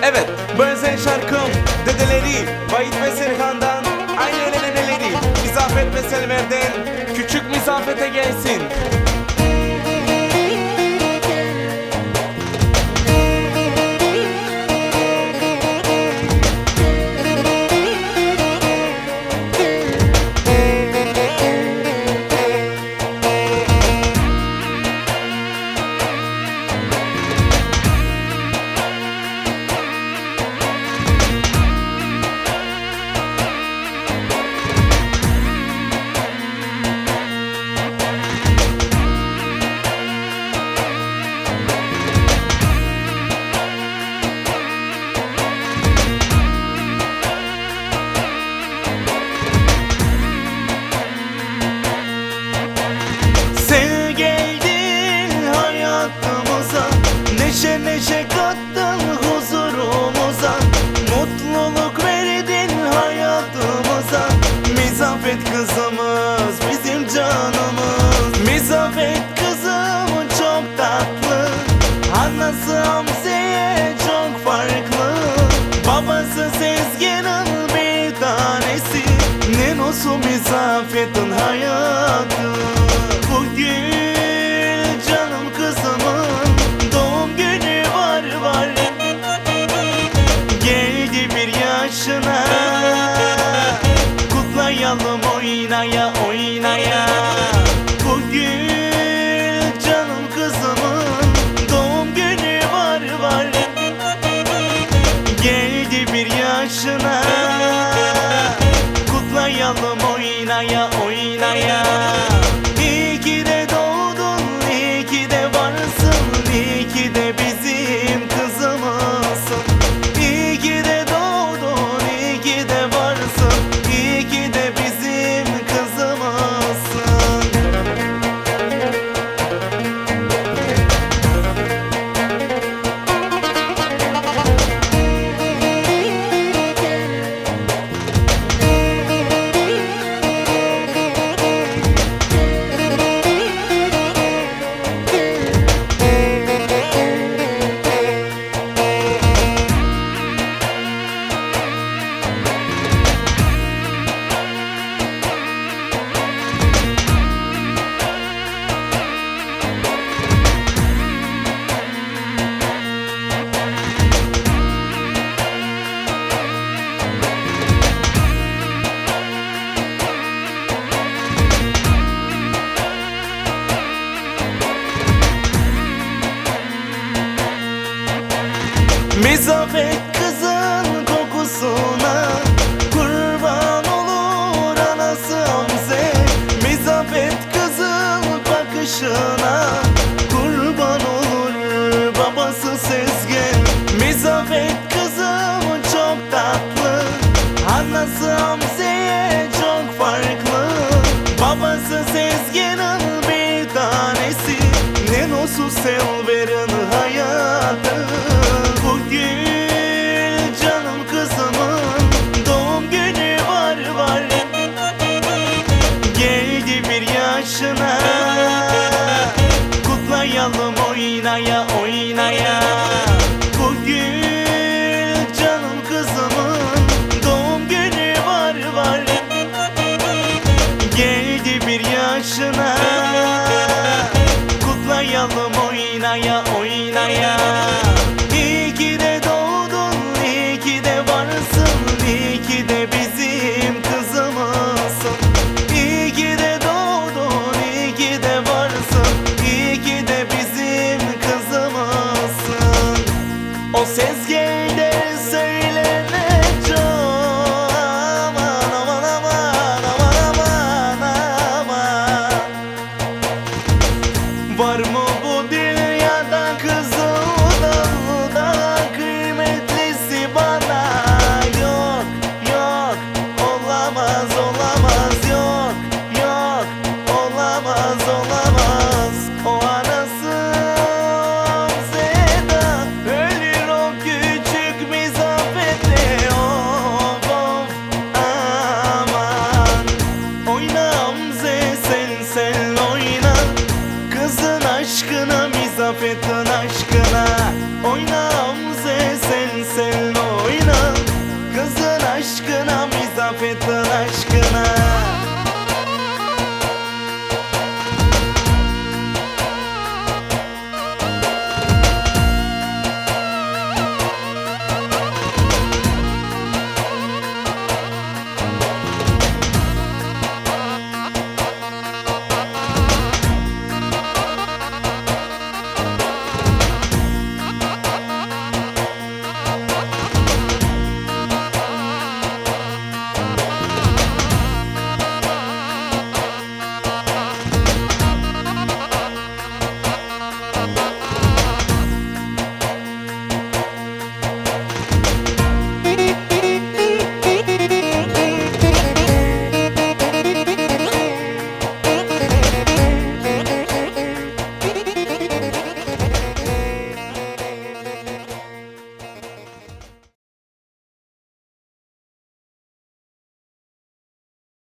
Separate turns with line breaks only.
Evet, bu özel şarkım dedeleri Vahit ve Serkan'dan aynı neneleri İzafet ve Selmer'den küçük misafete gelsin.
Sen geldin hayatımıza, neşe neşe kattın huzurumuza, mutluluk verdin hayatımıza. Mizafet kızımız bizim canımız, Mizafet kızım çok tatlı. Anası Hamziye çok farklı, babası Sezgin'in bir tanesi. Nenosu Mizafet'in hayatı. Bugün canım kızımın doğum günü var. Geldi bir yaşına, kutlayalım oynaya oynaya. Bugün canım kızımın doğum günü var. Geldi bir yaşına, kutlayalım oynaya oynaya. İyi ki de doğdun, iyi ki de varsın, iyi ki de bizim kızımızsın. İyi ki de doğdun, iyi ki de varsın, iyi ki de bizim kızımızsın. Mizafet kızın kokusuna kurban olur anası Hamze. Mizafet kızın bakışına kurban olur babası Sezgin. Mizafet kızım çok tatlı, anası Hamze'ye çok farklı, babası Sezgin'in bir tanesi. Nenosu Selver'in hayatı. Bugün canım kızımın doğum günü var. Geldi bir yaşına, kutlayalım oynaya oynaya. Bugün canım kızımın doğum günü var. Geldi bir yaşına, kutlayalım oynaya oynaya. İyi ki de doğdun, iyi ki de varsın, iyi ki de bizim kızımızsın. İyi ki de doğdun, iyi ki de varsın, iyi ki de bizim kızımızsın. O Sezgin